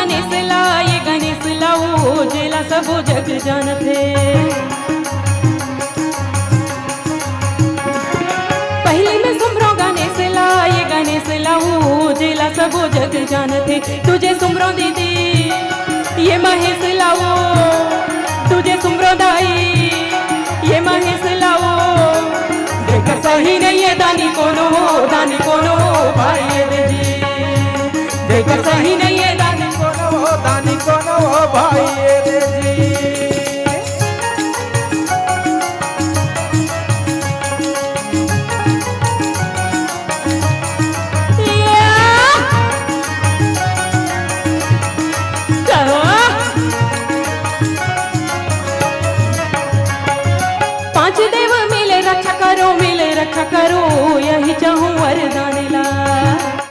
गणेश ला, ये गणेश लाओ जेला सब जग जानते। पहले में सुमरो गणेश ला, ये गणेश लाओ जेला सब जग जानते। तुझे सुमरो दीदी ये महेश लाओ, तुझे सुमरो दाई ये महेश लाओ। देख सही नहीं है दानी कोनो भाई रे जी, देख सही नहीं है दानी कोनो भाई रे जी। पांच देव मिले रक्षा करो, यही चाहूं वरदान